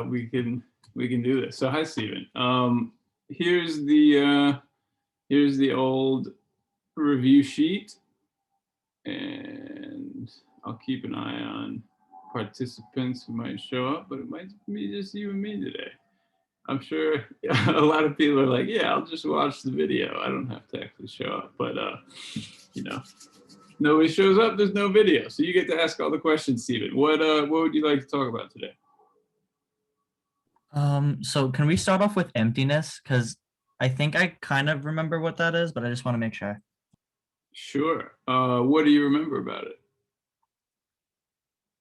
we can do this. So hi, Stephen. Here's the old review sheet, and I'll keep an eye on participants who might show up, but it might be just you and me today. I'm sure a lot of people are like, yeah, I'll just watch the video. I don't have to actually show up. But, nobody shows up, there's no video. So you get to ask all the questions, Stephen. What would you like to talk about today? So can we start off with emptiness? Because I think I kind of remember what that is, but I just want to make sure. Sure. What do you remember about it?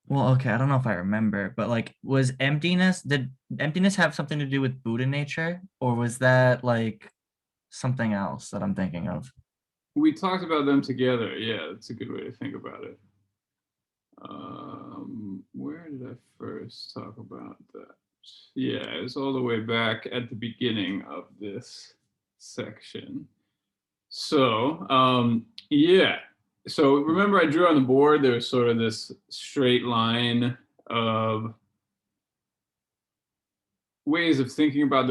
Well, okay, I don't know if I remember, but like, did emptiness have something to do with Buddha nature, or was that like something else that I'm thinking of? We talked about them together. Yeah, that's a good way to think about it. Where did I first talk about that? Yeah, it was all the way back at the beginning of this section. So, yeah. So remember I drew on the board, there was sort of this straight line of ways of thinking about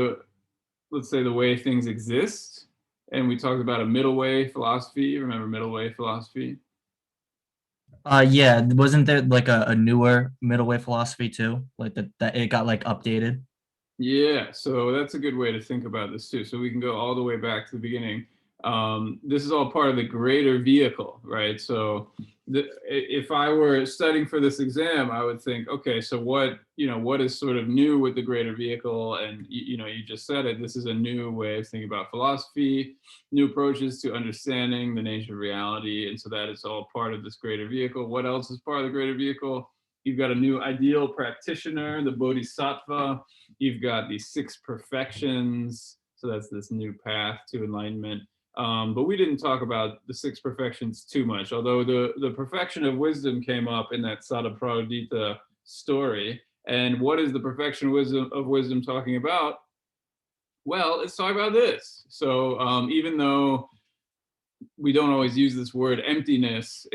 let's say the way things exist. And we talked about a middle way philosophy. Remember middle way philosophy? Yeah, wasn't there like a newer middle way philosophy too? Like that it got like updated. Yeah, so that's a good way to think about this too. So we can go all the way back to the beginning. This is all part of the greater vehicle, right? So if I were studying for this exam, I would think, okay, so what is sort of new with the greater vehicle? And you just said it. This is a new way of thinking about philosophy, new approaches to understanding the nature of reality, and so that is all part of this greater vehicle. What else is part of the greater vehicle? You've got a new ideal practitioner, the bodhisattva. You've got these 6 perfections. So that's this new path to enlightenment. But we didn't talk about the 6 perfections too much, although the perfection of wisdom came up in that Sadapraudita story. And what is the perfection of wisdom talking about? Well, it's talking about this. So even though we don't always use this word emptiness,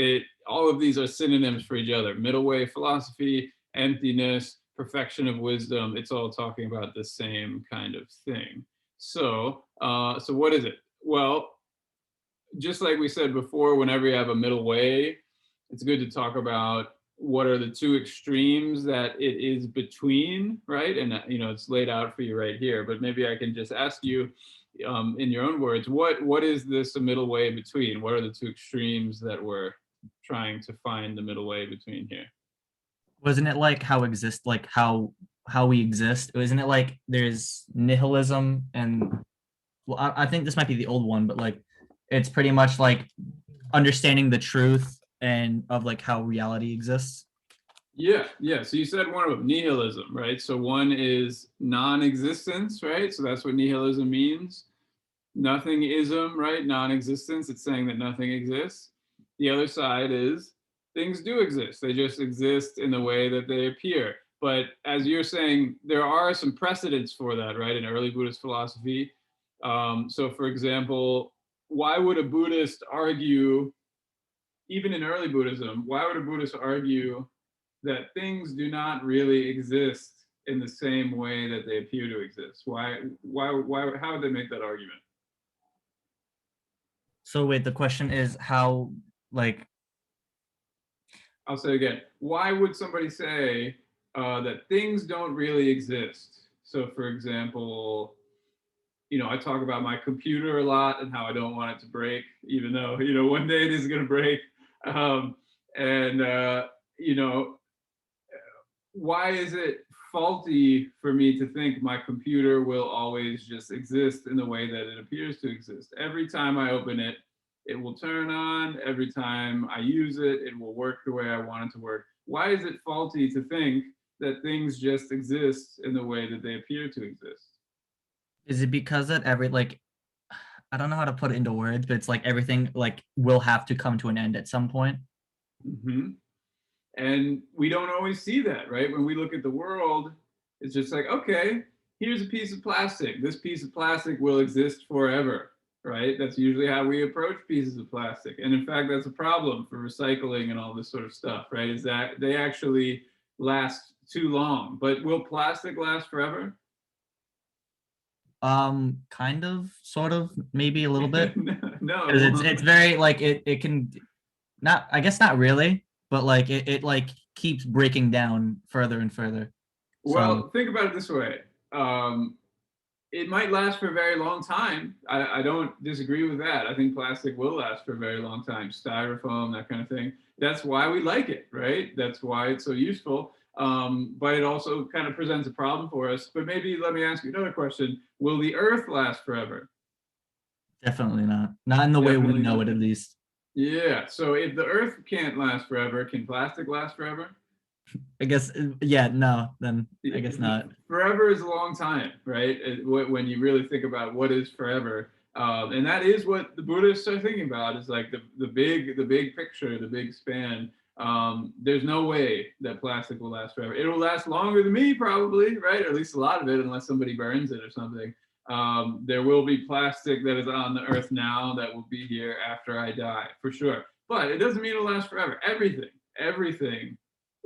all of these are synonyms for each other. Middle way philosophy, emptiness, perfection of wisdom, it's all talking about the same kind of thing. So what is it? Well, just like we said before, whenever you have a middle way, it's good to talk about what are the 2 extremes that it is between, right? And it's laid out for you right here, but maybe I can just ask you in your own words, what is this a middle way between? What are the 2 extremes that we're trying to find the middle way between here? Wasn't it like how we exist? Isn't it like there's nihilism and well, I think this might be the old one, but like it's pretty much like understanding the truth and of like how reality exists. Yeah. So you said one of them, nihilism, right? So one is non-existence, right? So that's what nihilism means. Nothingism, right? Non-existence. It's saying that nothing exists. The other side is things do exist. They just exist in the way that they appear. But as you're saying, there are some precedents for that, right? In early Buddhist philosophy. So for example, why would a Buddhist argue, even in early Buddhism, why would a Buddhist argue that things do not really exist in the same way that they appear to exist? Why, how would they make that argument? So wait, the question is how like I'll say again, why would somebody say that things don't really exist? So for example, I talk about my computer a lot and how I don't want it to break, even though, one day it is going to break. And, why is it faulty for me to think my computer will always just exist in the way that it appears to exist? Every time I open it, it will turn on. Every time I use it, it will work the way I want it to work. Why is it faulty to think that things just exist in the way that they appear to exist? is it because that every like I don't know how to put it into words, but it's like everything like will have to come to an end at some point. Mm-hmm. And we don't always see that, right? When we look at the world, it's just like, okay, here's a piece of plastic. This piece of plastic will exist forever, right? That's usually how we approach pieces of plastic. And in fact, that's a problem for recycling and all this sort of stuff, right? Is that they actually last too long. But will plastic last forever? Kind of, sort of, maybe a little bit. No, Because it it's won't. very like it can not, I guess not really, but like it like keeps breaking down further and further. So Well, think about it this way. Um, it might last for a very long time. I don't disagree with that. I think plastic will last for a very long time. Styrofoam, that kind of thing. That's why we like it, right? That's why it's so useful. But it also kind of presents a problem for us. But maybe let me ask you another question. Will the Earth last forever? definitely not. Not in the way we Definitely know not. it, at least. Yeah. So if the Earth can't last forever, can plastic last forever? I guess yeah, no, then I guess not. Forever is a long time, right? When you really think about what is forever, and that is what the Buddhists are thinking about. Is like the big picture, the big span. There's no way that plastic will last forever. It'll last longer than me, probably, right? Or at least a lot of it, unless somebody burns it or something. There will be plastic that is on the earth now that will be here after I die, for sure. But it doesn't mean it'll last forever. Everything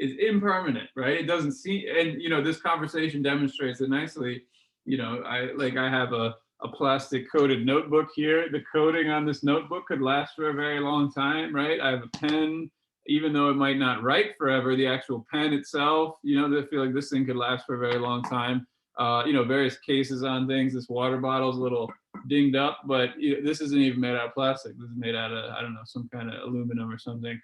is impermanent, right? It doesn't seem, and this conversation demonstrates it nicely. I have a plastic coated notebook here. The coating on this notebook could last for a very long time, right? I have a pen, even though it might not write forever, the actual pen itself, I feel like this thing could last for a very long time. Various cases on things. This water bottle's a little dinged up, but this isn't even made out of plastic. This is made out of, I don't know, some kind of aluminum or something.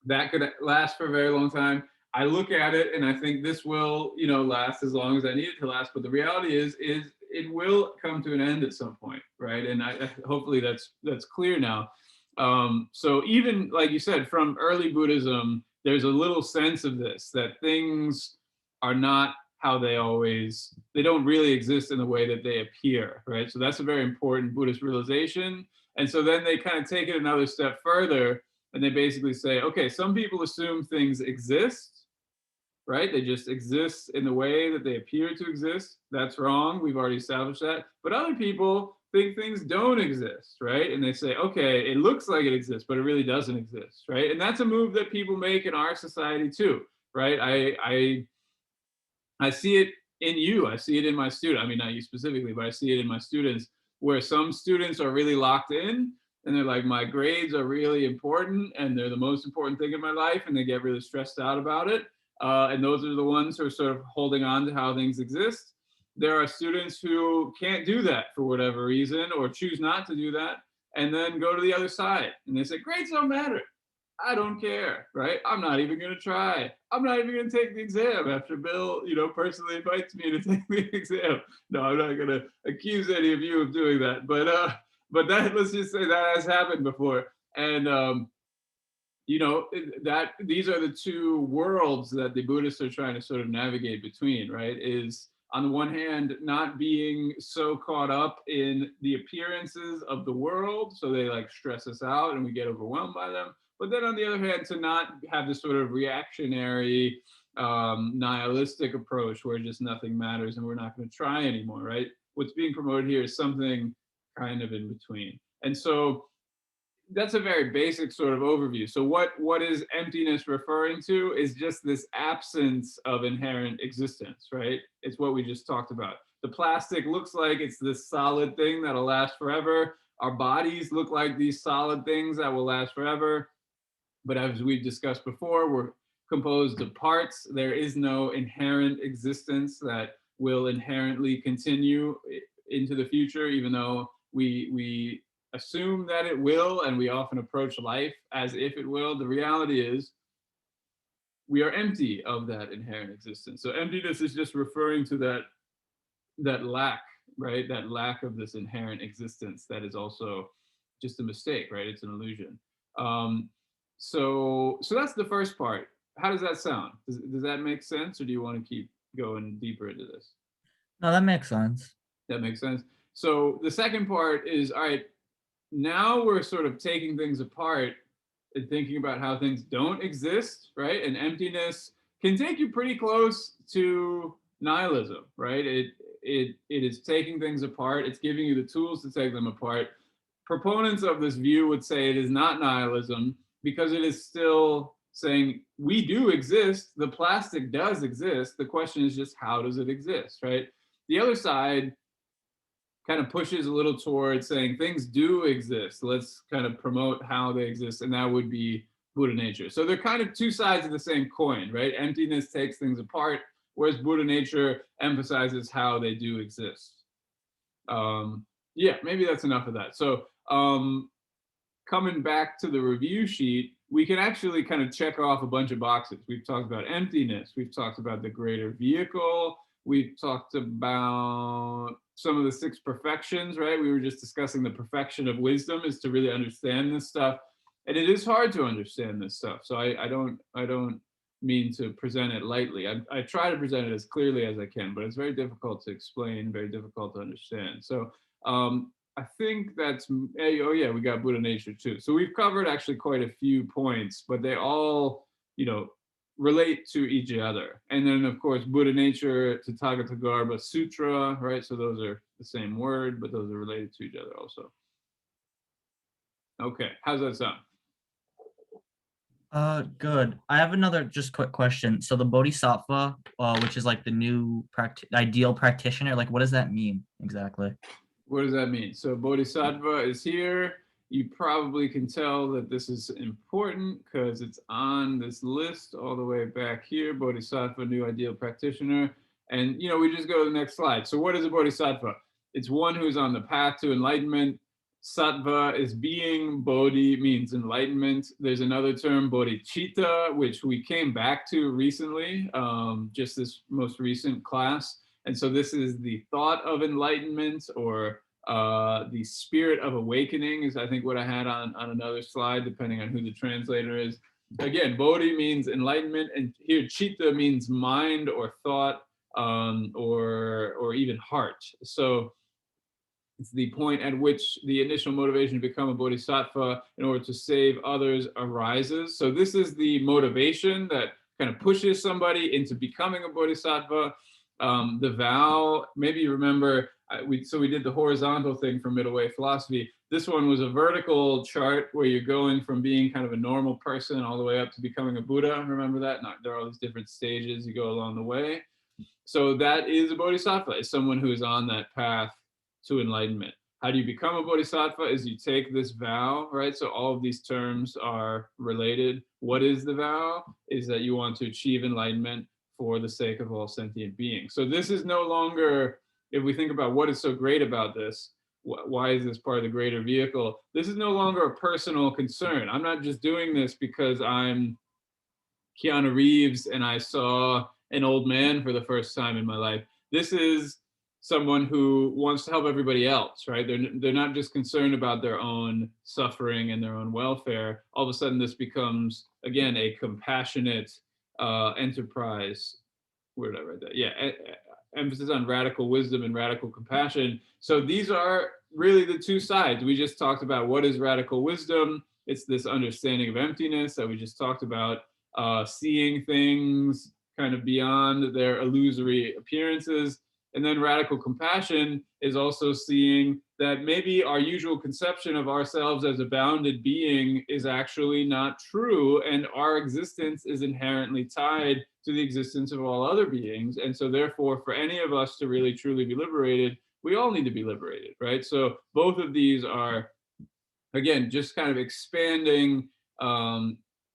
That could last for a very long time. I look at it and I think this will, last as long as I need it to last. But the reality is it will come to an end at some point, right? And hopefully that's clear now. So even like you said, from early Buddhism, there's a little sense of this, that things are not how they don't really exist in the way that they appear, right? So that's a very important Buddhist realization. And so then they kind of take it another step further, and they basically say, okay, some people assume things exist, right? They just exist in the way that they appear to exist. That's wrong. We've already established that. But other people think things don't exist, right? And they say, okay, it looks like it exists, but it really doesn't exist, right? And that's a move that people make in our society too, right? I see it in you. I see it in my student. I mean, not you specifically, but I see it in my students, where some students are really locked in and they're like, my grades are really important and they're the most important thing in my life, and they get really stressed out about it. And those are the ones who are sort of holding on to how things exist. There are students who can't do that for whatever reason, or choose not to do that, and then go to the other side and they say, grades don't matter. I don't care, right? I'm not even going to try. I'm not even going to take the exam after Bill, personally invites me to take the exam. No, I'm not going to accuse any of you of doing that. But that, let's just say that has happened before. And, that these are the two worlds that the Buddhists are trying to sort of navigate between, right? Is on the one hand, not being so caught up in the appearances of the world, so they like stress us out and we get overwhelmed by them. But then on the other hand, to not have this sort of reactionary, nihilistic approach where just nothing matters and we're not going to try anymore, right? What's being promoted here is something kind of in between. And so that's a very basic sort of overview. So what is emptiness referring to is just this absence of inherent existence, right? It's what we just talked about. The plastic looks like it's this solid thing that'll last forever. Our bodies look like these solid things that will last forever. But as we've discussed before, we're composed of parts. There is no inherent existence that will inherently continue into the future, even though we assume that it will, and we often approach life as if it will. The reality is we are empty of that inherent existence. So emptiness is just referring to that lack, right? That lack of this inherent existence that is also just a mistake, right? It's an illusion. So that's the first part. How does that sound? Does that make sense, or do you want to keep going deeper into this? No, that makes sense. That makes sense. So the second part is, all right, now we're sort of taking things apart and thinking about how things don't exist, right? And emptiness can take you pretty close to nihilism, right? It is taking things apart. It's giving you the tools to take them apart. Proponents of this view would say it is not nihilism because it is still saying we do exist, the plastic does exist. The question is just how does it exist, right? The other side kind of pushes a little towards saying things do exist. Let's kind of promote how they exist, and that would be Buddha nature. So they're kind of two sides of the same coin, right? Emptiness takes things apart, whereas Buddha nature emphasizes how they do exist. Yeah, maybe that's enough of that. So coming back to the review sheet, we can actually kind of check off a bunch of boxes. We've talked about emptiness. We've talked about the greater vehicle. We've talked about some of the 6 perfections, right? We were just discussing the perfection of wisdom is to really understand this stuff. And it is hard to understand this stuff. So I don't mean to present it lightly. I try to present it as clearly as I can, but it's very difficult to explain, very difficult to understand. So I think that's, oh yeah, we got Buddha nature too. So we've covered actually quite a few points, but they all, relate to each other. And then of course, Buddha nature, Tathagata Sutra, right? So those are the same word, but those are related to each other also. Okay, how's that sound? Good. I have another just quick question. So the Bodhisattva, which is like the new ideal practitioner, like what does that mean exactly? What does that mean? So Bodhisattva is here. You probably can tell that this is important because it's on this list all the way back here. Bodhisattva, new ideal practitioner. And, we just go to the next slide. So what is a Bodhisattva? It's one who's on the path to enlightenment. Sattva is being, Bodhi means enlightenment. There's another term, bodhicitta, which we came back to recently, just this most recent class. And so this is the thought of enlightenment, or the spirit of awakening is, I think, what I had on another slide, depending on who the translator is. Again, Bodhi means enlightenment, and here Chitta means mind or thought, or even heart. So it's the point at which the initial motivation to become a bodhisattva in order to save others arises. So this is the motivation that kind of pushes somebody into becoming a bodhisattva. The vow, maybe you remember, we did the horizontal thing from middle way philosophy. This one was a vertical chart where you're going from being kind of a normal person all the way up to becoming a Buddha. Remember that? There are all these different stages you go along the way. So that is a bodhisattva, is someone who is on that path to enlightenment. How do you become a bodhisattva? Is you take this vow, right? So all of these terms are related. What is the vow? Is that you want to achieve enlightenment for the sake of all sentient beings. So this is no longer, if we think about what is so great about this, why is this part of the greater vehicle? This is no longer a personal concern. I'm not just doing this because I'm Keanu Reeves and I saw an old man for the first time in my life. This is someone who wants to help everybody else, right? They're not just concerned about their own suffering and their own welfare. All of a sudden, this becomes, again, a compassionate enterprise. Where did I write that? Yeah, emphasis on radical wisdom and radical compassion. So these are really the two sides. We just talked about what is radical wisdom. It's this understanding of emptiness that we just talked about, seeing things kind of beyond their illusory appearances. And then radical compassion is also seeing that maybe our usual conception of ourselves as a bounded being is actually not true, and our existence is inherently tied to the existence of all other beings. And so therefore, for any of us to really truly be liberated, we all need to be liberated, right? So both of these are, again, just kind of expanding,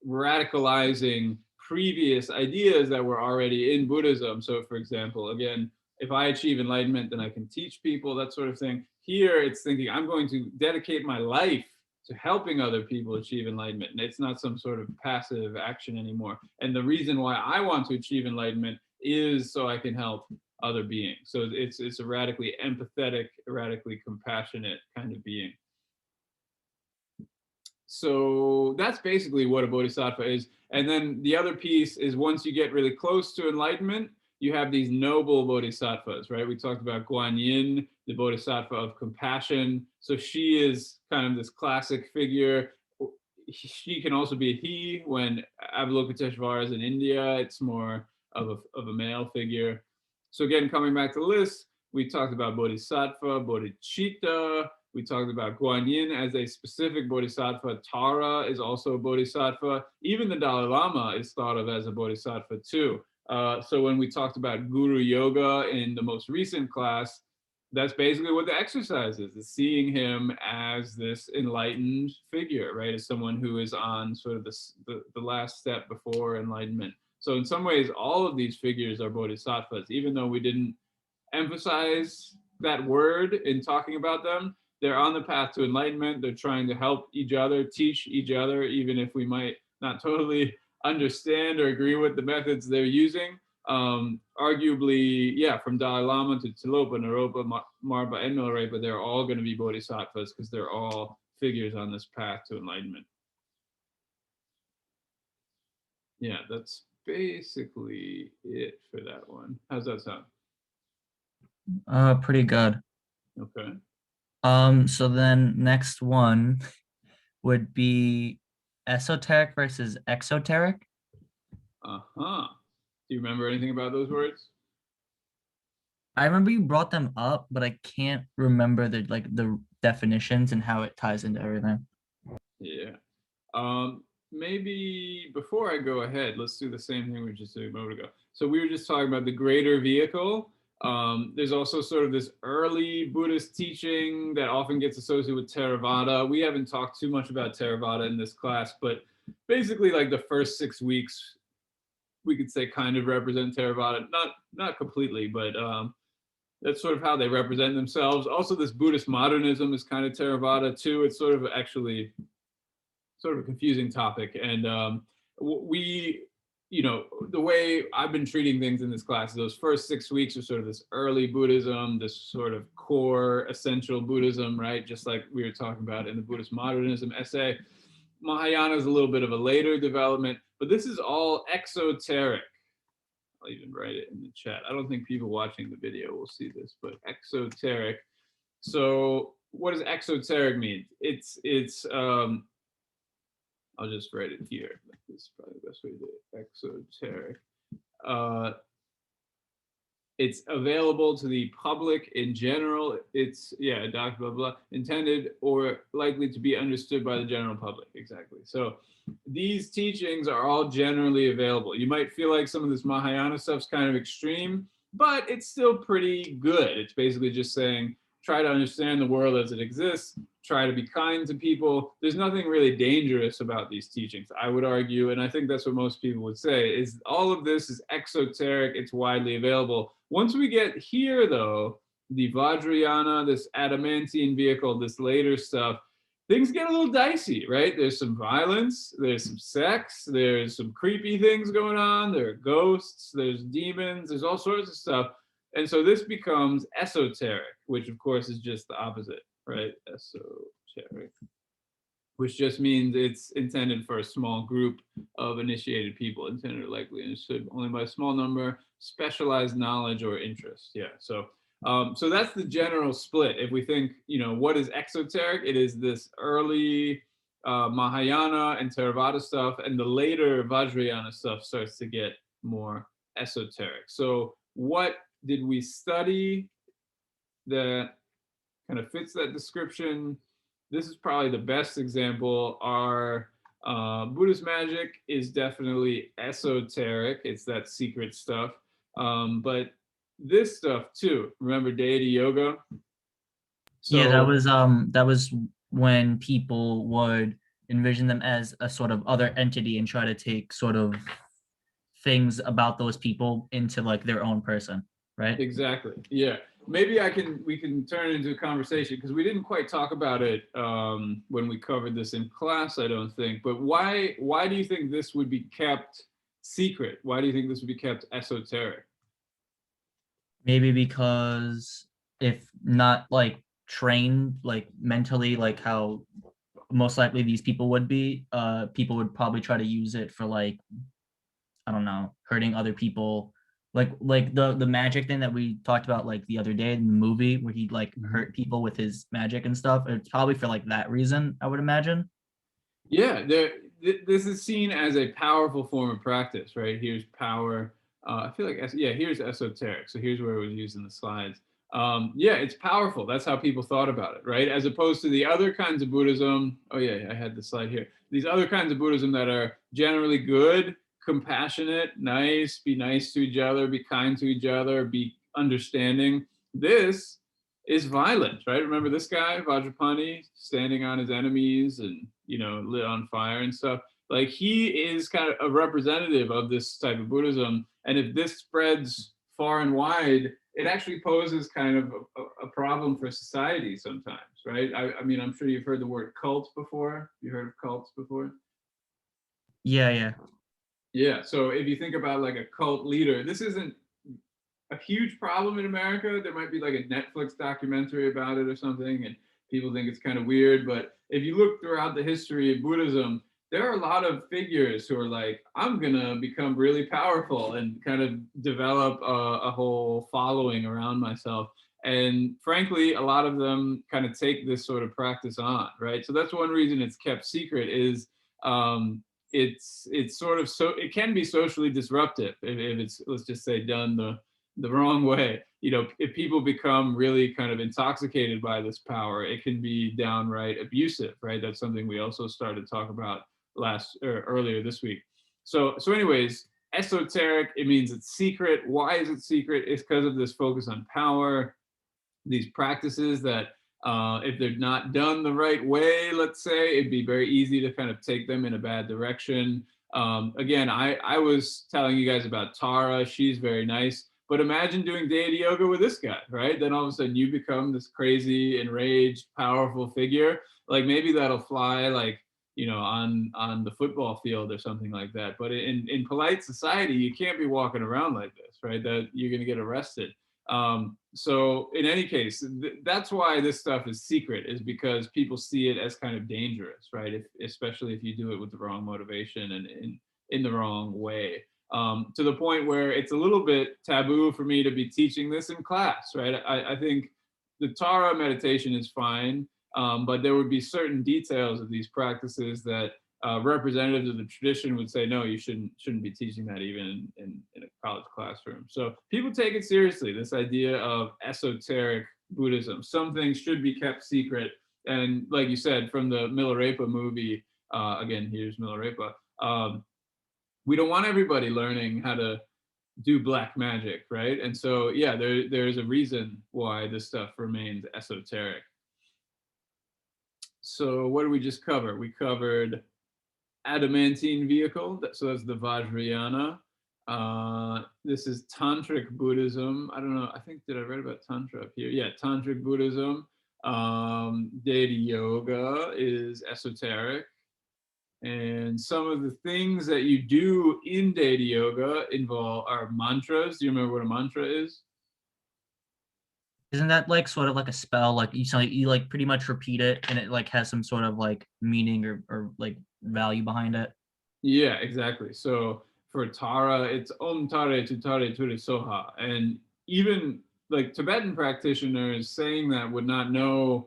radicalizing previous ideas that were already in Buddhism. So for example, again, if I achieve enlightenment, then I can teach people, that sort of thing. Here, it's thinking I'm going to dedicate my life to helping other people achieve enlightenment. And it's not some sort of passive action anymore. And the reason why I want to achieve enlightenment is so I can help other beings. So it's a radically empathetic, radically compassionate kind of being. So that's basically what a bodhisattva is. And then the other piece is, once you get really close to enlightenment, you have these noble bodhisattvas, right? We talked about Guan Yin, the bodhisattva of compassion. So she is kind of this classic figure. She can also be a he. When Avalokiteshvara is in India, it's more of a male figure. So again, coming back to the list, we talked about bodhisattva, bodhicitta, We talked about Guanyin as a specific bodhisattva. Tara is also a bodhisattva. Even the Dalai Lama is thought of as a bodhisattva too. So when we talked about guru yoga in the most recent class, that's basically what the exercise is seeing him as this enlightened figure, right? As someone who is on sort of the last step before enlightenment. So in some ways, all of these figures are bodhisattvas, even though we didn't emphasize that word in talking about them. They're on the path to enlightenment. They're trying to help each other, teach each other, even if we might not totally understand or agree with the methods they're using. Arguably, yeah, from Dalai Lama to Tilopa, Naropa, Marpa, and Milarepa, they're all going to be bodhisattvas because they're all figures on this path to enlightenment. Yeah, that's basically it for that one. How's that sound? Pretty good. Okay. So then next one would be esoteric versus exoteric. Uh-huh. Do you remember anything about those words? I remember you brought them up, but I can't remember the definitions and how it ties into everything. Yeah. Maybe before I go ahead, let's do the same thing we just did a moment ago. So we were just talking about the greater vehicle. There's also sort of this early Buddhist teaching that often gets associated with Theravada. We haven't talked too much about Theravada in this class, but basically like the first 6 weeks, we could say kind of represent Theravada. Not completely, but that's sort of how they represent themselves. Also, this Buddhist modernism is kind of Theravada too. It's sort of actually sort of a confusing topic. And we, the way I've been treating things in this class, those first 6 weeks are sort of this early Buddhism, this sort of core essential Buddhism, right? Just like we were talking about in the Buddhist modernism essay. Mahayana is a little bit of a later development, but this is all exoteric. I'll even write it in the chat. I don't think people watching the video will see this, but exoteric. So what does exoteric mean? It's I'll just write it here. This is probably the best way to do it. Exoteric. It's available to the public in general. It's, yeah, blah, blah, blah, intended or likely to be understood by the general public. Exactly. So these teachings are all generally available. You might feel like some of this Mahayana stuff's kind of extreme, but it's still pretty good. It's basically just saying, try to understand the world as it exists, try to be kind to people. There's nothing really dangerous about these teachings, I would argue, and I think that's what most people would say, is all of this is exoteric, it's widely available. Once we get here, though, the Vajrayana, this adamantine vehicle, this later stuff, things get a little dicey, right? There's some violence, there's some sex, there's some creepy things going on, there are ghosts, there's demons, there's all sorts of stuff. And so this becomes esoteric, which of course is just the opposite, right? Esoteric, which just means it's intended for a small group of initiated people, intended or likely understood only by a small number, specialized knowledge or interest. Yeah, so that's the general split. If we think, what is exoteric? It is this early Mahayana and Theravada stuff, and the later Vajrayana stuff starts to get more esoteric. So what did we study that kind of fits that description? This is probably the best example. Our Buddhist magic is definitely esoteric. It's that secret stuff. But this stuff too, remember deity yoga? So, yeah, that was when people would envision them as a sort of other entity and try to take sort of things about those people into like their own person, right? Exactly. Yeah. Maybe we can turn it into a conversation because we didn't quite talk about it when we covered this in class, I don't think. But why do you think this would be kept secret? Why do you think this would be kept esoteric? Maybe because if not like trained like mentally, like how most likely these people would be, people would probably try to use it for like, I don't know, hurting other people. Like the magic thing that we talked about like the other day in the movie where he like hurt people with his magic and stuff. It's probably for like that reason, I would imagine. Yeah, this is seen as a powerful form of practice, right? Here's power. I feel like, here's esoteric. So here's where it was used in the slides. Yeah, it's powerful. That's how people thought about it, right? As opposed to the other kinds of Buddhism. Oh yeah, I had the slide here. These other kinds of Buddhism that are generally good, compassionate, nice, be nice to each other, be kind to each other, be understanding. This is violent, right? Remember this guy, Vajrapani, standing on his enemies and, lit on fire and stuff. Like, he is kind of a representative of this type of Buddhism. And if this spreads far and wide, it actually poses kind of a problem for society sometimes, right? I mean, I'm sure you've heard the word cult before. You heard of cults before? Yeah, yeah. Yeah. So if you think about like a cult leader, this isn't a huge problem in America. There might be like a Netflix documentary about it or something, and people think it's kind of weird. But if you look throughout the history of Buddhism, there are a lot of figures who are like, I'm gonna become really powerful and kind of develop a whole following around myself. And frankly, a lot of them kind of take this sort of practice on, right? So that's one reason it's kept secret is it's sort of, so it can be socially disruptive if it's, let's just say, done the wrong way. If people become really kind of intoxicated by this power, it can be downright abusive, right? That's something we also started to talk about earlier this week. So anyways, esoteric, it means it's secret. Why is it secret? It's because of this focus on power, these practices that if they're not done the right way, let's say, it'd be very easy to kind of take them in a bad direction. Again, I was telling you guys about Tara. She's very nice. But imagine doing deity yoga with this guy, right? Then all of a sudden you become this crazy, enraged, powerful figure. Like, maybe that'll fly, like, on the football field or something like that. But in polite society, you can't be walking around like this, right? That you're going to get arrested. So in any case, that's why this stuff is secret, is because people see it as kind of dangerous, right? Especially if you do it with the wrong motivation and in the wrong way. To the point where it's a little bit taboo for me to be teaching this in class, right? I think the Tara meditation is fine, but there would be certain details of these practices that representatives of the tradition would say, no, you shouldn't be teaching that even in a college classroom. So people take it seriously, this idea of esoteric Buddhism. Some things should be kept secret. And like you said, from the Milarepa movie, again, here's Milarepa, we don't want everybody learning how to do black magic, right? And so, yeah, there's a reason why this stuff remains esoteric. So what did we just cover? We covered adamantine vehicle, so that's the Vajrayana. This is Tantric Buddhism. I don't know, I think, did I write about Tantra up here? Yeah, Tantric Buddhism. Deity yoga is esoteric. And some of the things that you do in deity yoga are mantras. Do you remember what a mantra is? Isn't that like sort of like a spell? Like you like pretty much repeat it and it like has some sort of like meaning or like value behind it. Yeah, exactly. So for Tara, it's Om Tare Tutare Ture Soha. And even like Tibetan practitioners saying that would not know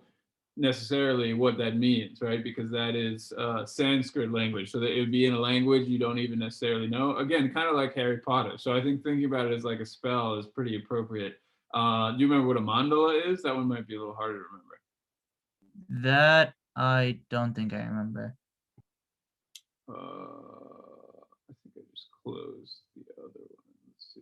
necessarily what that means, right? Because that is Sanskrit language. So that it would be in a language you don't even necessarily know. Again, kind of like Harry Potter. So I think thinking about it as like a spell is pretty appropriate. Do you remember what a mandala is? That one might be a little harder to remember. That I don't think I remember. I think I just closed the other one. Let's see.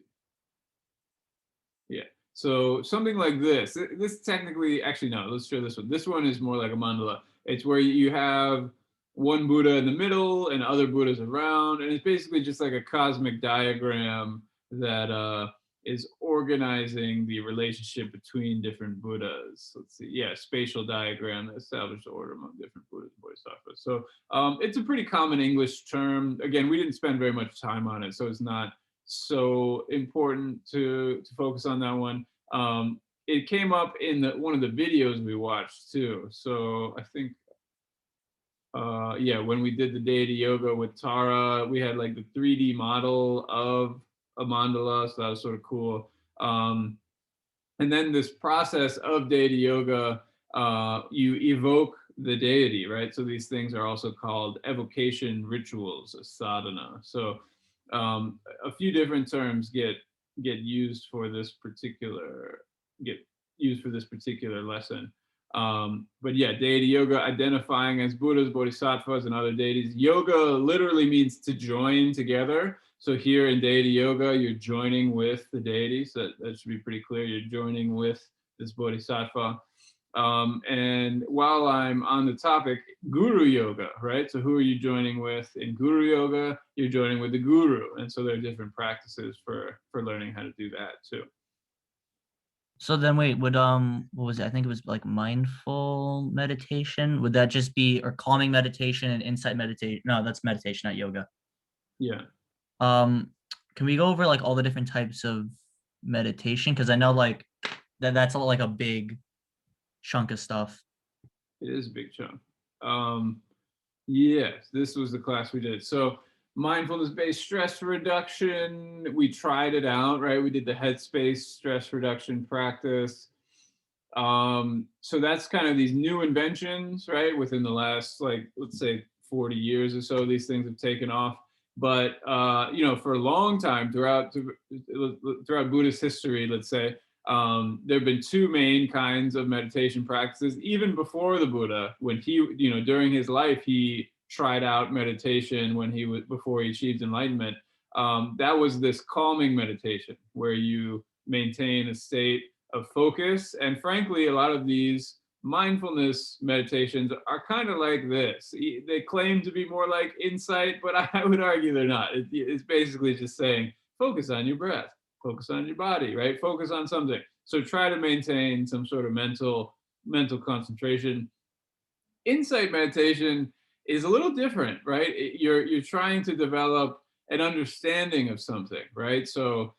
Yeah. So something like this. This technically, actually, no, let's show this one. This one is more like a mandala. It's where you have one Buddha in the middle and other Buddhas around. And it's basically just like a cosmic diagram that is organizing the relationship between different Buddhas. Let's see. Yeah, spatial diagram that establishes order among different Buddhas and Bodhisattvas. So it's a pretty common English term. Again, we didn't spend very much time on it, so it's not so important to focus on that one. It came up in one of the videos we watched too. So I think, yeah, when we did the deity yoga with Tara, we had like the 3D model of a mandala, so that was sort of cool. And then this process of deity yoga, you evoke the deity, right? So these things are also called evocation rituals, a sadhana. So a few different terms get used for this particular, get use for this particular lesson. But yeah, deity yoga, identifying as Buddhas, bodhisattvas, and other deities. Yoga literally means to join together. So here in deity yoga, you're joining with the deity. So that should be pretty clear. You're joining with this bodhisattva. And while I'm on the topic, guru yoga, right? So who are you joining with in guru yoga? You're joining with the guru. And so there are different practices for learning how to do that too. So then wait, would what was it? I think it was like mindful meditation. Would that just be, or calming meditation and insight meditation? No, that's meditation, not yoga. Yeah. Um, can we go over like all the different types of meditation? Because I know like that's like a big chunk of stuff. It is a big chunk. Yes, this was the class we did. So mindfulness-based stress reduction, we tried it out, right? We did the headspace stress reduction practice. So that's kind of these new inventions, right? Within the last, like, let's say 40 years or so, these things have taken off. But, you know, for a long time throughout Buddhist history, let's say, there have been two main kinds of meditation practices. Even before the Buddha, when he, you know, during his life, he tried out meditation when he was, before he achieved enlightenment. That was this calming meditation where you maintain a state of focus. And frankly, a lot of these mindfulness meditations are kind of like this. They claim to be more like insight, but I would argue they're not. It's basically just saying, focus on your breath, focus on your body, right? Focus on something. So try to maintain some sort of mental concentration. Insight meditation is a little different, right? You're trying to develop an understanding of something, right? So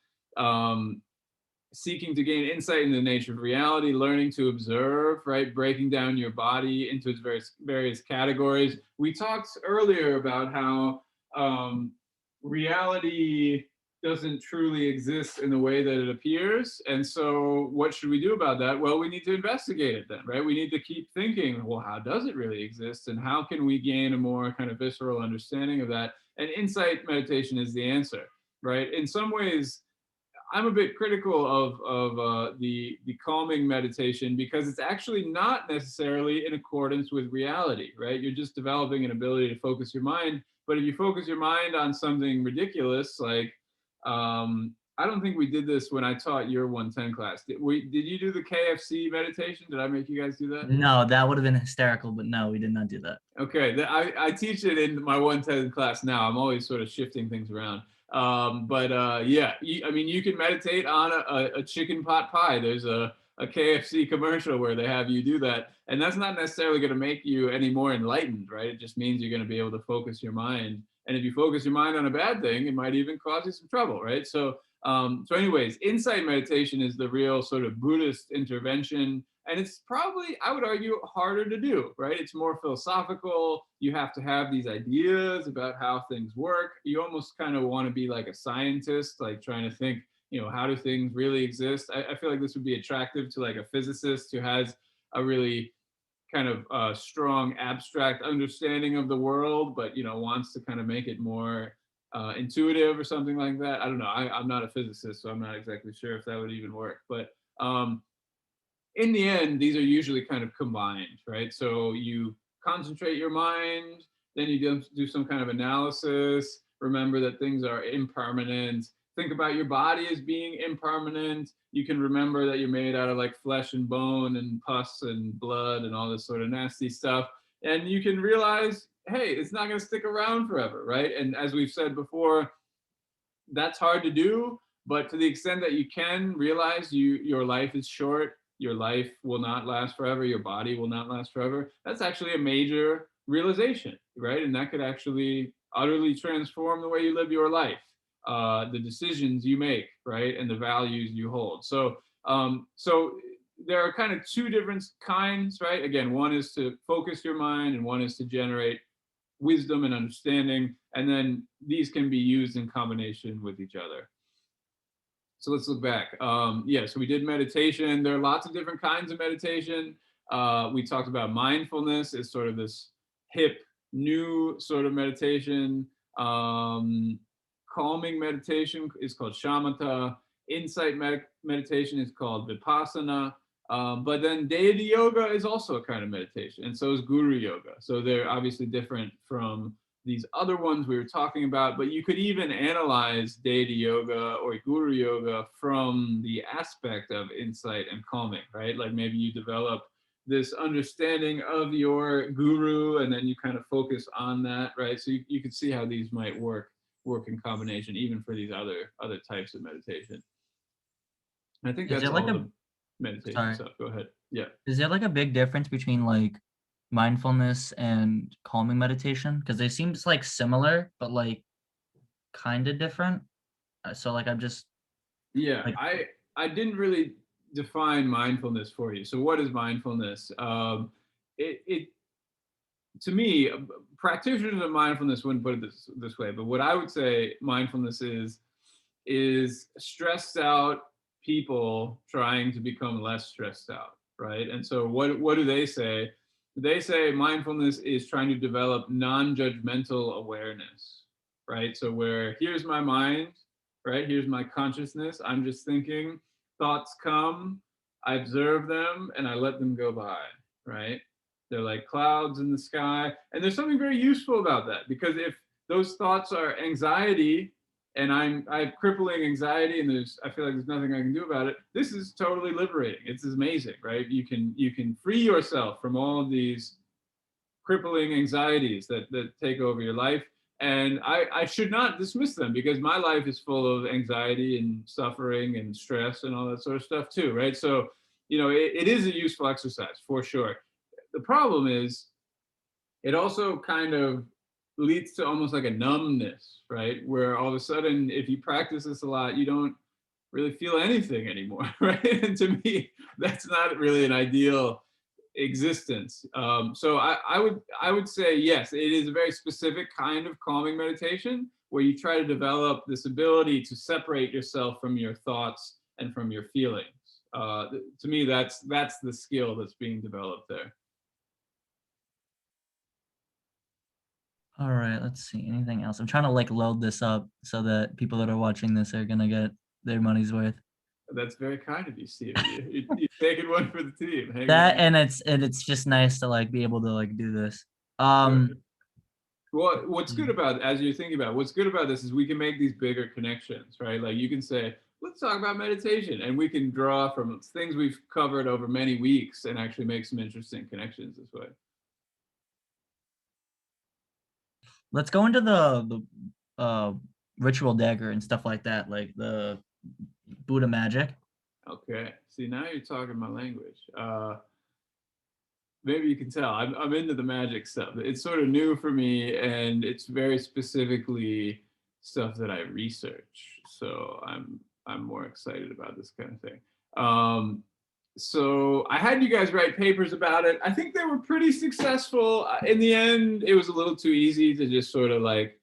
seeking to gain insight into the nature of reality, learning to observe, right? Breaking down your body into its various categories. We talked earlier about how reality doesn't truly exist in the way that it appears. And so what should we do about that? Well, we need to investigate it then, right? We need to keep thinking, well, how does it really exist? And how can we gain a more kind of visceral understanding of that? And insight meditation is the answer, right? In some ways, I'm a bit critical of the calming meditation because it's actually not necessarily in accordance with reality, right? You're just developing an ability to focus your mind. But if you focus your mind on something ridiculous, like I don't think we did this when I taught your 110 class. Did you do the KFC meditation? Did I make you guys do that? No, that would have been hysterical, but no, we did not do that. Okay, I teach it in my 110 class now. I'm always sort of shifting things around. Yeah, I mean, you can meditate on a chicken pot pie. There's a KFC commercial where they have you do that. And that's not necessarily going to make you any more enlightened, right? It just means you're going to be able to focus your mind. And if you focus your mind on a bad thing, it might even cause you some trouble, right? So anyways, insight meditation is the real sort of Buddhist intervention. And it's probably, I would argue, harder to do, right? It's more philosophical. You have to have these ideas about how things work. You almost kind of want to be like a scientist, like trying to think, you know, how do things really exist? I feel like this would be attractive to like a physicist who has a really kind of strong abstract understanding of the world, but, you know, wants to kind of make it more intuitive or something like that. I don't know. I'm not a physicist, so I'm not exactly sure if that would even work. But in the end, these are usually kind of combined, right? So you concentrate your mind, then you do some kind of analysis, remember that things are impermanent, think about your body as being impermanent. You can remember that you're made out of like flesh and bone and pus and blood and all this sort of nasty stuff. And you can realize, hey, it's not going to stick around forever, right? And as we've said before, that's hard to do, but to the extent that you can realize your life is short, your life will not last forever, your body will not last forever, that's actually a major realization, right? And that could actually utterly transform the way you live your life, the decisions you make, right? And the values you hold. So there are kind of two different kinds, right? Again, one is to focus your mind and one is to generate wisdom and understanding. And then these can be used in combination with each other. So let's look back. Yeah, so we did meditation. There are lots of different kinds of meditation. We talked about mindfulness as sort of this hip, new sort of meditation. Calming meditation is called shamatha. Insight meditation is called vipassana. But then deity yoga is also a kind of meditation, and so is guru yoga. So they're obviously different from these other ones we were talking about, but you could even analyze deity yoga or guru yoga from the aspect of insight and calming, right? Like maybe you develop this understanding of your guru and then you kind of focus on that, right? So you can see how these might work in combination, even for these other types of meditation. I think Is that's there like all a the meditation sorry? stuff. Go ahead. Yeah. Is there like a big difference between like mindfulness and calming meditation? Because they seem like similar, but like kind of different. So like I'm just Yeah, like I didn't really define mindfulness for you. So what is mindfulness? It to me, practitioners of mindfulness wouldn't put it this way, but what I would say mindfulness is stressed out people trying to become less stressed out, right? And so what do they say? They say mindfulness is trying to develop non-judgmental awareness, right? So where here's my mind, right? Here's my consciousness. I'm just thinking, thoughts come, I observe them and I let them go by, right? They're like clouds in the sky. And there's something very useful about that, because if those thoughts are anxiety and I have crippling anxiety and I feel like there's nothing I can do about it, this is totally liberating. It's amazing, right? You can free yourself from all of these crippling anxieties that take over your life. And I should not dismiss them, because my life is full of anxiety and suffering and stress and all that sort of stuff too, right? So, it is a useful exercise for sure. The problem is it also kind of leads to almost like a numbness, right? Where all of a sudden, if you practice this a lot, you don't really feel anything anymore, right? And to me, that's not really an ideal existence. So I would say yes, it is a very specific kind of calming meditation where you try to develop this ability to separate yourself from your thoughts and from your feelings. To me, that's the skill that's being developed there. all right, let's see. Anything else? I'm trying to like load this up so that people that are watching this are gonna get their money's worth. That's very kind of you, Steve. You're taking one for the team. Hang That on. and it's just nice to like be able to like do this. Good. Well, what's good Hmm. about, as you're thinking about, what's good about this is we can make these bigger connections, right? Like you can say, let's talk about meditation, and we can draw from things we've covered over many weeks and actually make some interesting connections this way. Let's go into the ritual dagger and stuff like that, like the Buddha magic. Okay. See, now you're talking my language. Maybe you can tell I'm into the magic stuff. It's sort of new for me, and it's very specifically stuff that I research. So I'm more excited about this kind of thing. So I had you guys write papers about it. I think they were pretty successful. In the end, it was a little too easy to just sort of like,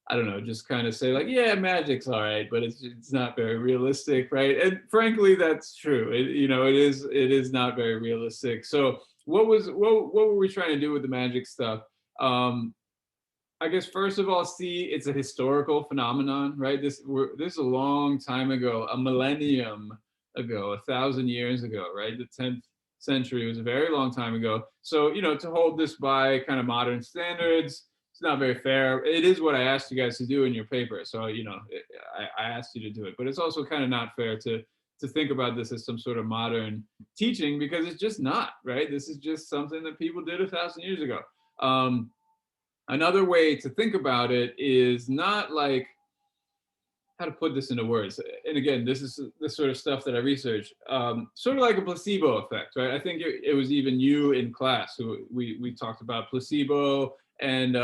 I don't know, just kind of say like, yeah, magic's all right, but it's not very realistic, right? And frankly, that's true. It is not very realistic. So what were we trying to do with the magic stuff? I guess first of all, see, it's a historical phenomenon, right? This is a long time ago, a millennium ago, 1,000 years ago, right? The 10th century was a very long time ago. So to hold this by kind of modern standards, it's not very fair. It is what I asked you guys to do in your paper, so I asked you to do it, but it's also kind of not fair to think about this as some sort of modern teaching, because it's just not, right? This is just something that people did 1,000 years ago. Another way to think about it is not like, how to put this into words. And again, this is the sort of stuff that I research, sort of like a placebo effect, right? I think it was even you in class who we talked about placebo, and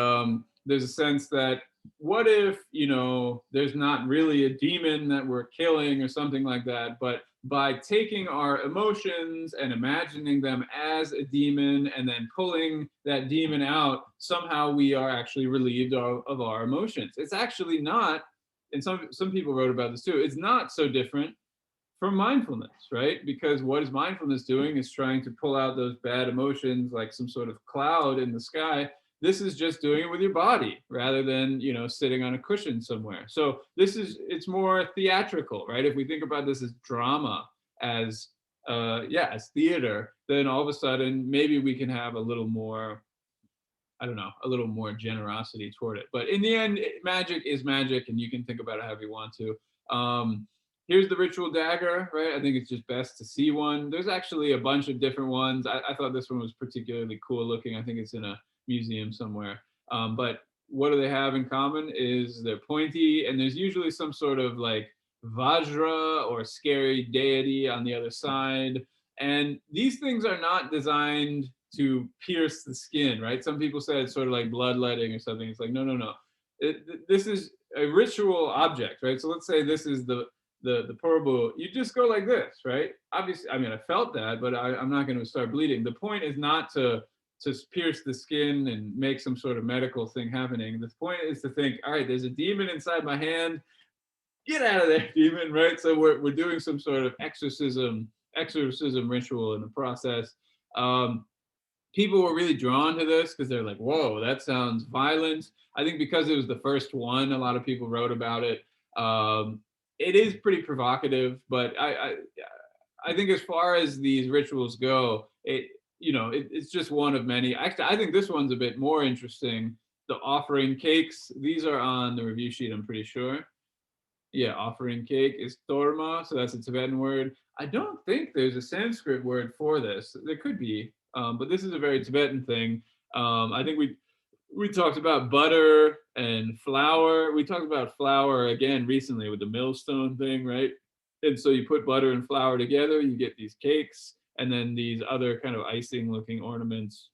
there's a sense that what if there's not really a demon that we're killing or something like that, but by taking our emotions and imagining them as a demon and then pulling that demon out, somehow we are actually relieved of our emotions. It's actually not, and some people wrote about this too, it's not so different from mindfulness, right? Because what is mindfulness doing is trying to pull out those bad emotions like some sort of cloud in the sky. This is just doing it with your body rather than sitting on a cushion somewhere. So it's more theatrical, right? If we think about this as drama, as yeah, as theater, then all of a sudden maybe we can have a little more, I don't know, a little more generosity toward it. But in the end, magic is magic, and you can think about it however you want to. Here's the ritual dagger, right? I think it's just best to see one. There's actually a bunch of different ones. I thought this one was particularly cool looking. I think it's in a museum somewhere. But what do they have in common is they're pointy, and there's usually some sort of like Vajra or scary deity on the other side. And these things are not designed to pierce the skin, right? Some people say it's sort of like bloodletting or something. It's like, no, no, no. This is a ritual object, right? So let's say this is the purbu. You just go like this, right? Obviously, I mean, I felt that, but I'm not going to start bleeding. The point is not to pierce the skin and make some sort of medical thing happening. The point is to think, all right, there's a demon inside my hand. Get out of there, demon, right? So we're doing some sort of exorcism ritual in the process. Um, People were really drawn to this because they're like, whoa, that sounds violent. I think because it was the first one, a lot of people wrote about it. It is pretty provocative, but I think as far as these rituals go, it's just one of many. Actually, I think this one's a bit more interesting. The offering cakes, these are on the review sheet, I'm pretty sure. Yeah, offering cake is torma, so that's a Tibetan word. I don't think there's a Sanskrit word for this. There could be, but this is a very Tibetan thing. I think we talked about butter and flour. We talked about flour again recently with the millstone thing, right? And so you put butter and flour together, you get these cakes, and then these other kind of icing looking ornaments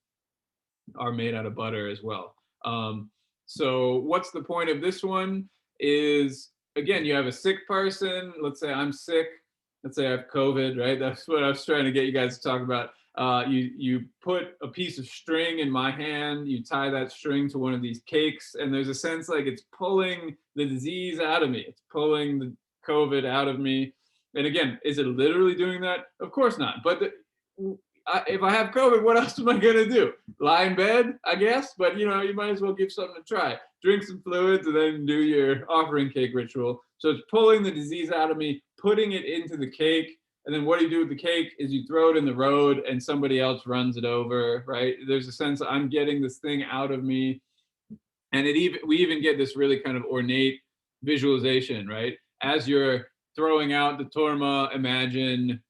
are made out of butter as well. So what's the point of this one is, again, you have a sick person. Let's say I'm sick. Let's say I have COVID, right? That's what I was trying to get you guys to talk about. You put a piece of string in my hand, you tie that string to one of these cakes, and there's a sense like it's pulling the disease out of me. It's pulling the COVID out of me. And again, is it literally doing that? Of course not. But if I have COVID, what else am I gonna do? Lie in bed, I guess. But you might as well give something a try. Drink some fluids and then do your offering cake ritual. So it's pulling the disease out of me, putting it into the cake, and then what do you do with the cake is you throw it in the road and somebody else runs it over, right? There's a sense I'm getting this thing out of me. And we even get this really kind of ornate visualization, right? As you're throwing out the torma, imagine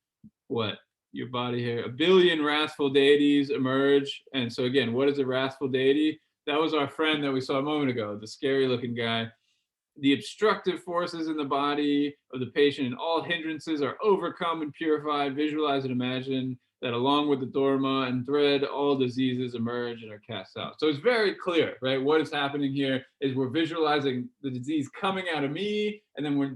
what? Your body here. A billion wrathful deities emerge. And so again, what is a wrathful deity? That was our friend that we saw a moment ago, the scary looking guy. The obstructive forces in the body of the patient and all hindrances are overcome and purified. Visualize and imagine that along with the dharma and thread, all diseases emerge and are cast out. So it's very clear, right? What is happening here is we're visualizing the disease coming out of me, and then we're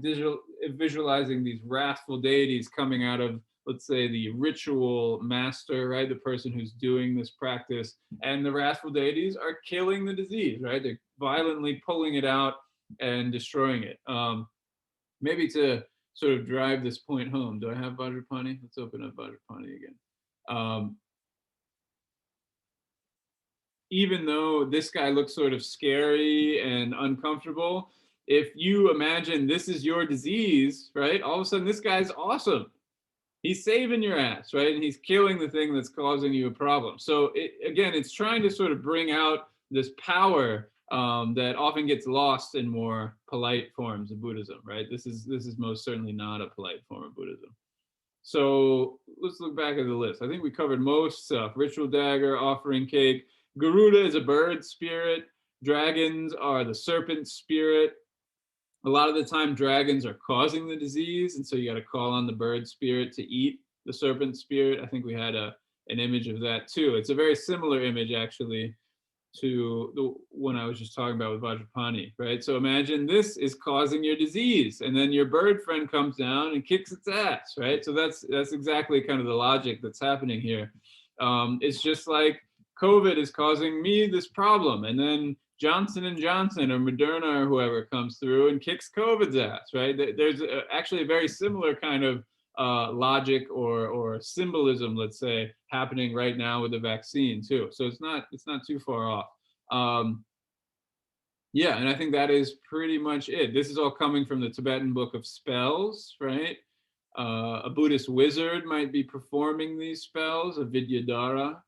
visualizing these wrathful deities coming out of, let's say, the ritual master, right? The person who's doing this practice. And the wrathful deities are killing the disease, right? They're violently pulling it out and destroying it. Maybe to sort of drive this point home, do I have Vajrapani? Let's open up Vajrapani again. Even though this guy looks sort of scary and uncomfortable, if you imagine this is your disease, right? All of a sudden, this guy's awesome. He's saving your ass, right? And he's killing the thing that's causing you a problem. So again, it's trying to sort of bring out this power that often gets lost in more polite forms of Buddhism, right? This is most certainly not a polite form of Buddhism. So let's look back at the list. I think we covered most stuff. Ritual dagger, offering cake. Garuda is a bird spirit. Dragons are the serpent spirit. A lot of the time, dragons are causing the disease, and so you got to call on the bird spirit to eat the serpent spirit. I think we had an image of that too. It's a very similar image, actually, to the one I was just talking about with Vajrapani, right? So imagine this is causing your disease, and then your bird friend comes down and kicks its ass, right? So that's exactly kind of the logic that's happening here. It's just like COVID is causing me this problem, and then Johnson and Johnson or Moderna or whoever comes through and kicks COVID's ass, right? There's actually a very similar kind of logic or symbolism, let's say, happening right now with the vaccine too. So it's not too far off. Yeah, and I think that is pretty much it. This is all coming from the Tibetan book of spells, right? A Buddhist wizard might be performing these spells, a Vidyadhara.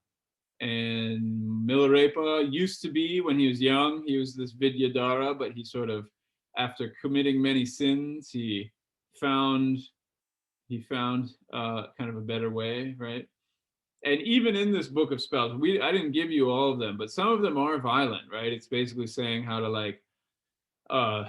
And Milarepa used to be, when he was young, he was this Vidyadhara, but he sort of, after committing many sins, found kind of a better way, right? And even in this book of spells, I didn't give you all of them, but some of them are violent, right? It's basically saying how to like uh,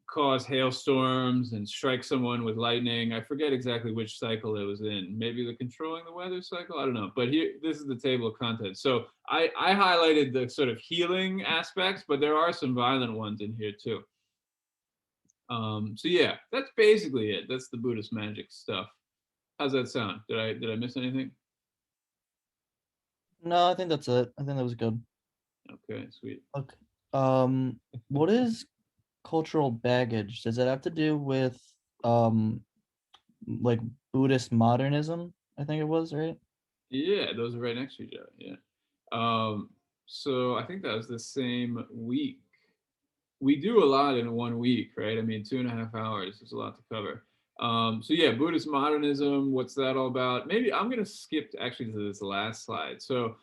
cause hailstorms and strike someone with lightning. I forget exactly which cycle it was in. Maybe the controlling the weather cycle. I don't know. But here, this is the table of contents. So I highlighted the sort of healing aspects, but there are some violent ones in here too. So yeah, that's basically it. That's the Buddhist magic stuff. How's that sound? Did I miss anything? No, I think that's it. I think that was good. Okay, sweet. Okay. What is cultural baggage? Does it have to do with um like Buddhist modernism? I think it was, right? Yeah, those are right next to each other. Yeah. Um, so I think that was the same week. We do a lot in 1 week, right? I mean, 2.5 hours is a lot to cover. So yeah, Buddhist modernism, what's that all about? Maybe I'm gonna skip actually to this last slide. So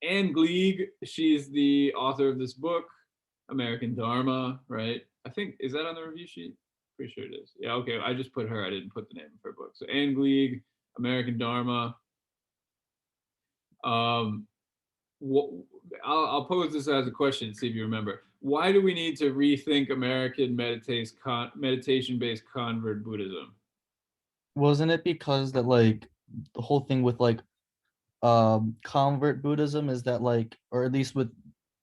Anne Gleig, she's the author of this book, American Dharma, right? I think, is that on the review sheet? Pretty sure it is. Yeah, okay. I just put her. I didn't put the name of her book. So Anne Gleig, American Dharma. Um, what, I'll pose this as a question, see if you remember. Why do we need to rethink American meditation-based convert Buddhism? Wasn't it because that like the whole thing with like convert Buddhism is that like, or at least with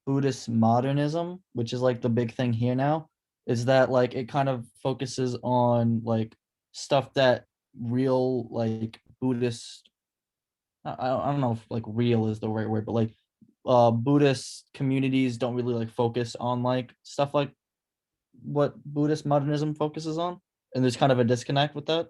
Buddhist modernism, which is like the big thing here now, is that like it kind of focuses on like stuff that real like Buddhist, I don't know if like real is the right word, but like Buddhist communities don't really like focus on like stuff like what Buddhist modernism focuses on. And there's kind of a disconnect with that.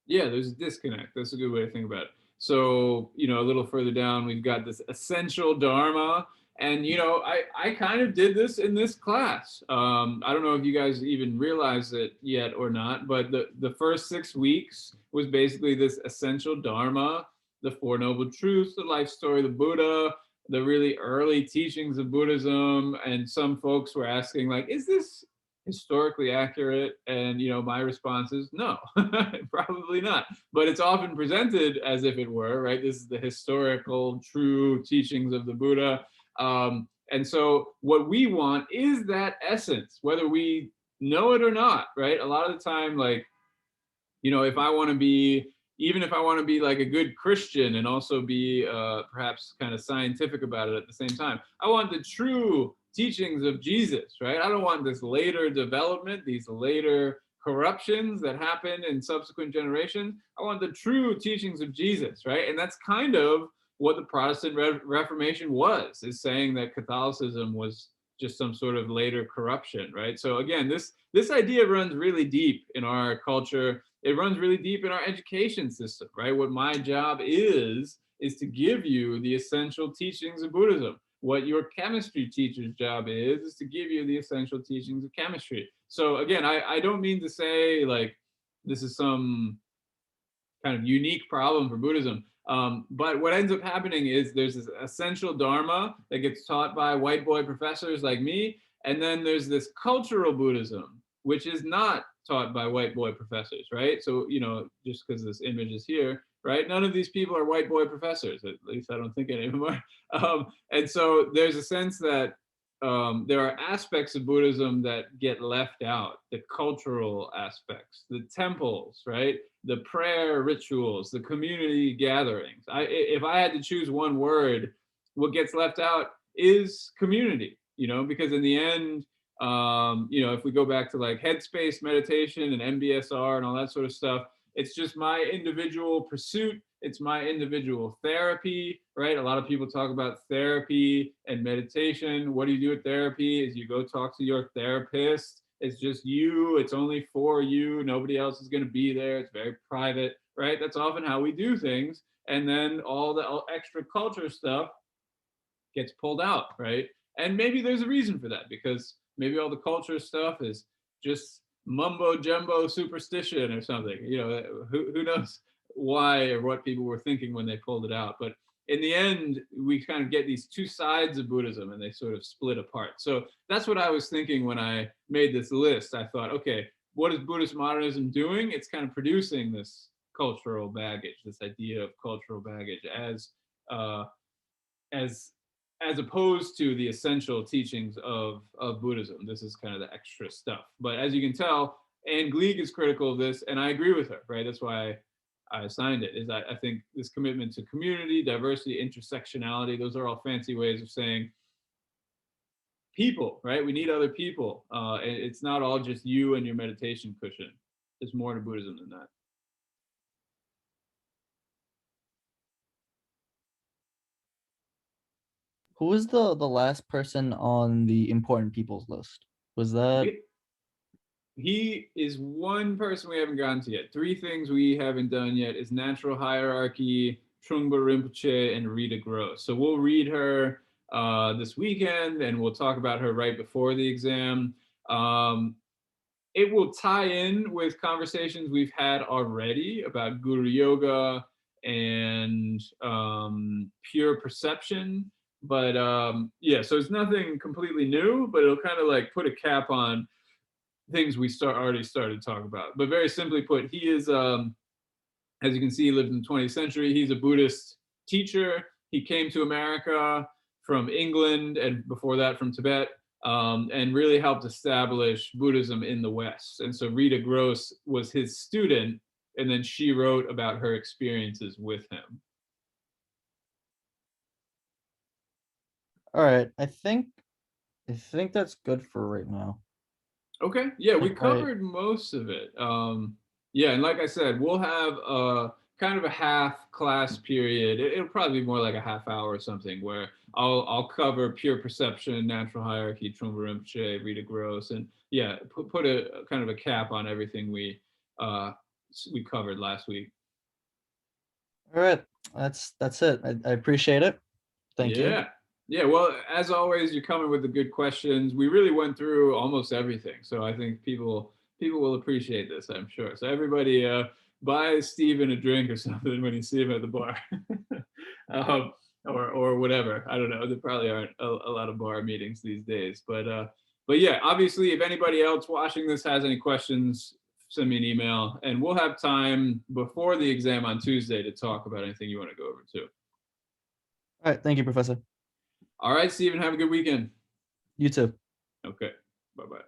Yeah, there's a disconnect. That's a good way to think about it. So, a little further down, we've got this essential dharma. And, I kind of did this in this class. I don't know if you guys even realize it yet or not, but the first 6 weeks was basically this essential dharma, the Four Noble Truths, the life story of the Buddha, the really early teachings of Buddhism. And some folks were asking, like, is this historically accurate? And my response is no. Probably not, but it's often presented as if it were, right? This is the historical true teachings of the Buddha. And so what we want is that essence, whether we know it or not, right? A lot of the time, like, if I want to be, even if I want to be like a good Christian and also be perhaps kind of scientific about it at the same time, I want the true teachings of Jesus, right? I don't want this later development, these later corruptions that happen in subsequent generations. I want the true teachings of Jesus, right? And that's kind of what the Protestant Reformation was, is saying that Catholicism was just some sort of later corruption, right? So again, this idea runs really deep in our culture. It runs really deep in our education system, right? What my job is to give you the essential teachings of Buddhism. What your chemistry teacher's job is to give you the essential teachings of chemistry. So again, I don't mean to say like this is some kind of unique problem for Buddhism. But what ends up happening is there's this essential dharma that gets taught by white boy professors like me, and then there's this cultural Buddhism, which is not taught by white boy professors, right? So, just because this image is here, right? None of these people are white boy professors, at least I don't think any of them are. And so there's a sense that there are aspects of Buddhism that get left out, the cultural aspects, the temples, right? The prayer rituals, the community gatherings. If I had to choose one word, what gets left out is community, because in the end, if we go back to like headspace meditation and MBSR and all that sort of stuff, it's just my individual pursuit. It's my individual therapy, right? A lot of people talk about therapy and meditation. What do you do with therapy? Is you go talk to your therapist. It's just you. It's only for you. Nobody else is going to be there. It's very private, right? That's often how we do things. And then all the extra culture stuff gets pulled out, right? And maybe there's a reason for that, because maybe all the culture stuff is just mumbo jumbo superstition or something. You know, who knows why or what people were thinking when they pulled it out. But in the end, we kind of get these two sides of Buddhism and they sort of split apart. So that's what I was thinking when I made this list. I thought, okay, what is Buddhist modernism doing? It's kind of producing this cultural baggage, this idea of cultural baggage uh, as as opposed to the essential teachings of Buddhism. This is kind of the extra stuff. But as you can tell, Anne Gleig is critical of this, and I agree with her, right? That's why I assigned it, is I think this commitment to community, diversity, intersectionality, those are all fancy ways of saying people, right? We need other people. And it's not all just you and your meditation cushion. There's more to Buddhism than that. Who was the last person on the important people's list? Was that He is one person we haven't gotten to yet. Three things we haven't done yet is natural hierarchy, Trungpa Rinpoche, and Rita Gross. So we'll read her this weekend, and we'll talk about her right before the exam. It will tie in with conversations we've had already about Guru Yoga and pure perception. But yeah, so it's nothing completely new, but it'll kind of like put a cap on things we already started to talk about. But very simply put, he is, as you can see, he lived in the 20th century. He's a Buddhist teacher. He came to America from England and before that from Tibet, and really helped establish Buddhism in the West. And so Rita Gross was his student, and then she wrote about her experiences with him. all right? I think that's good for right now. Okay, yeah, we Right. covered most of it. Yeah, and like I said, we'll have a kind of a half class period. It'll probably be more like a half hour or something where I'll cover pure perception, natural hierarchy, Trungpa Rinpoche, Rita Gross, and yeah, put a kind of a cap on everything we covered last week. All right, that's it. I appreciate it. Thank you. Yeah. Yeah, well, as always, you're coming with the good questions. We really went through almost everything, so I think people will appreciate this, I'm sure. So everybody, buy Steven a drink or something when you see him at the bar, or whatever. I don't know. There probably aren't a lot of bar meetings these days, but yeah, obviously, if anybody else watching this has any questions, send me an email, and we'll have time before the exam on Tuesday to talk about anything you want to go over too. All right, thank you, Professor. All right, Steven, have a good weekend. You too. Okay, bye-bye.